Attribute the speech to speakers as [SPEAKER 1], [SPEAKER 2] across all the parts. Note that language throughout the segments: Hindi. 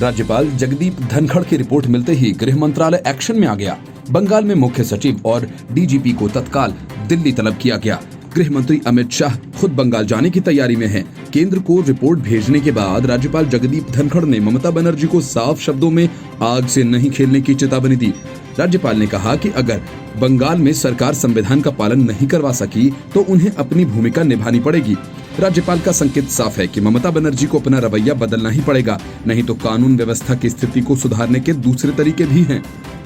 [SPEAKER 1] राज्यपाल जगदीप धनखड़ की रिपोर्ट मिलते ही गृह मंत्रालय एक्शन में आ गया। बंगाल में मुख्य सचिव और डीजीपी को तत्काल दिल्ली तलब किया गया। गृह मंत्री अमित शाह खुद बंगाल जाने की तैयारी में हैं। केंद्र को रिपोर्ट भेजने के बाद राज्यपाल जगदीप धनखड़ ने ममता बनर्जी को साफ शब्दों में आग से नहीं खेलने की चेतावनी दी। राज्यपाल ने कहा कि अगर बंगाल में सरकार संविधान का पालन नहीं करवा सकी तो उन्हें अपनी भूमिका निभानी पड़ेगी। राज्यपाल का संकेत साफ है कि ममता बनर्जी को अपना रवैया बदलना ही पड़ेगा, नहीं तो कानून व्यवस्था की स्थिति को सुधारने के दूसरे तरीके भी हैं।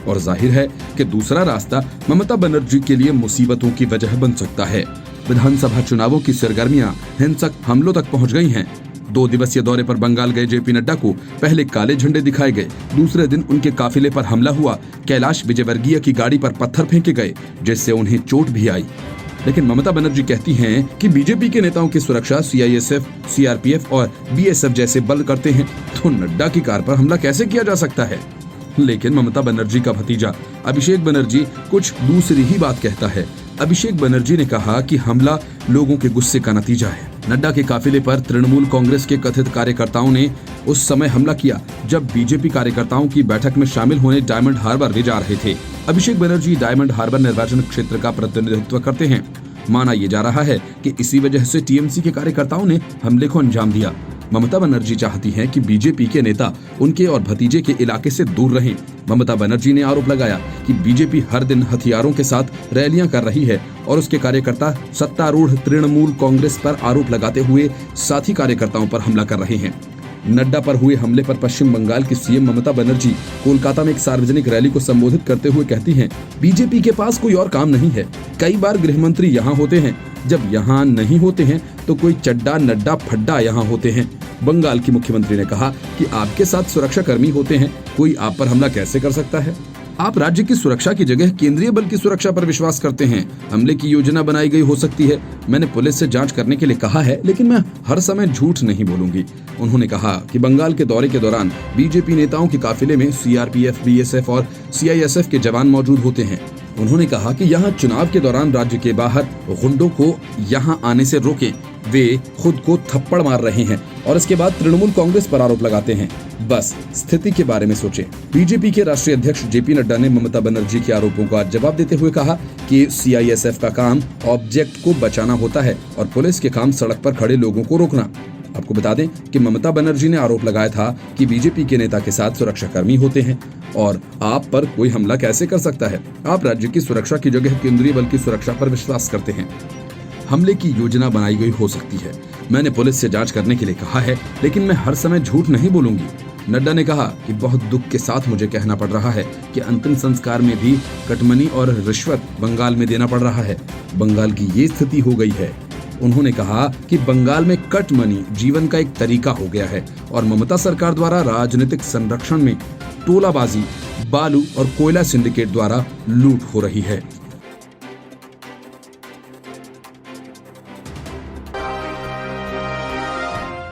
[SPEAKER 1] और जाहिर है कि दूसरा रास्ता ममता बनर्जी के लिए मुसीबतों की वजह बन सकता है। विधानसभा चुनावों की सरगर्मियां हिंसक हमलों तक पहुंच गई हैं। 2 दिवसीय दौरे पर बंगाल गए जेपी नड्डा को पहले काले झंडे दिखाए गए, दूसरे दिन उनके काफिले पर हमला हुआ। कैलाश विजयवर्गीय की गाड़ी पर पत्थर फेंके गए, जिससे उन्हें चोट भी आई। लेकिन ममता बनर्जी कहती हैं कि बीजेपी के नेताओं की सुरक्षा सीआईएसएफ, सीआरपीएफ और बीएसएफ जैसे बल करते हैं, तो नड्डा की कार पर हमला कैसे किया जा सकता है। लेकिन ममता बनर्जी का भतीजा अभिषेक बनर्जी कुछ दूसरी ही बात कहता है। अभिषेक बनर्जी ने कहा कि हमला लोगों के गुस्से का नतीजा है। नड्डा के काफिले पर तृणमूल कांग्रेस के कथित कार्यकर्ताओं ने उस समय हमला किया जब बीजेपी कार्यकर्ताओं की बैठक में शामिल होने डायमंड हार्बर ले जा रहे थे। अभिषेक बनर्जी डायमंड हार्बर निर्वाचन क्षेत्र का प्रतिनिधित्व करते हैं। माना यह जा रहा है कि इसी वजह से टीएमसी के कार्यकर्ताओं ने हमले को अंजाम दिया। ममता बनर्जी चाहती हैं कि बीजेपी के नेता उनके और भतीजे के इलाके से दूर रहें। ममता बनर्जी ने आरोप लगाया कि बीजेपी हर दिन हथियारों के साथ रैलियां कर रही है और उसके कार्यकर्ता सत्तारूढ़ तृणमूल कांग्रेस पर आरोप लगाते हुए साथी कार्यकर्ताओं पर हमला कर रहे हैं। नड्डा पर हुए हमले पर पश्चिम बंगाल की सीएम ममता बनर्जी कोलकाता में एक सार्वजनिक रैली को संबोधित करते हुए कहती हैं, बीजेपी के पास कोई और काम नहीं है। कई बार गृह मंत्री यहाँ होते हैं, जब यहाँ नहीं होते हैं तो कोई चड्डा नड्डा फड्डा यहाँ होते हैं। बंगाल की मुख्यमंत्री ने कहा कि आपके साथ सुरक्षा कर्मी होते हैं, कोई आप पर हमला कैसे कर सकता है। आप राज्य की सुरक्षा की जगह केंद्रीय बल की सुरक्षा पर विश्वास करते हैं। हमले की योजना बनाई गई हो सकती है। मैंने पुलिस से जांच करने के लिए कहा है, लेकिन मैं हर समय झूठ नहीं बोलूंगी। उन्होंने कहा कि बंगाल के दौरे के दौरान बीजेपी नेताओं के काफिले में सीआरपीएफ, बीएसएफ और सीआईएसएफ के जवान मौजूद होते हैं। उन्होंने कहा कि यहाँ चुनाव के दौरान राज्य के बाहर गुंडों को यहाँ आने से रोकें। वे खुद को थप्पड़ मार रहे हैं और इसके बाद तृणमूल कांग्रेस पर आरोप लगाते हैं। बस स्थिति के बारे में सोचें। बीजेपी के राष्ट्रीय अध्यक्ष जेपी नड्डा ने ममता बनर्जी के आरोपों का जवाब देते हुए कहा कि सीआईएसएफ का काम ऑब्जेक्ट को बचाना होता है और पुलिस के काम सड़क पर खड़े लोगों को रोकना। आपको बता दें कि ममता बनर्जी ने आरोप लगाया था कि बीजेपी के नेता के साथ सुरक्षाकर्मी होते हैं और आप पर कोई हमला कैसे कर सकता है। आप राज्य की सुरक्षा की जगह केंद्रीय बल की सुरक्षा पर विश्वास करते हैं। हमले की योजना बनाई गई हो सकती है। मैंने पुलिस से जांच करने के लिए कहा है, लेकिन मैं हर समय झूठ नहीं बोलूंगी। नड्डा ने कहा कि बहुत दुख के साथ मुझे कहना पड़ रहा है कि अंतिम संस्कार में भी कटमनी और रिश्वत बंगाल में देना पड़ रहा है। बंगाल की ये स्थिति हो गई है। उन्होंने कहा कि बंगाल में कट मनी जीवन का एक तरीका हो गया है और ममता सरकार द्वारा राजनीतिक संरक्षण में टोलाबाजी, बालू और कोयला सिंडिकेट द्वारा लूट हो रही है।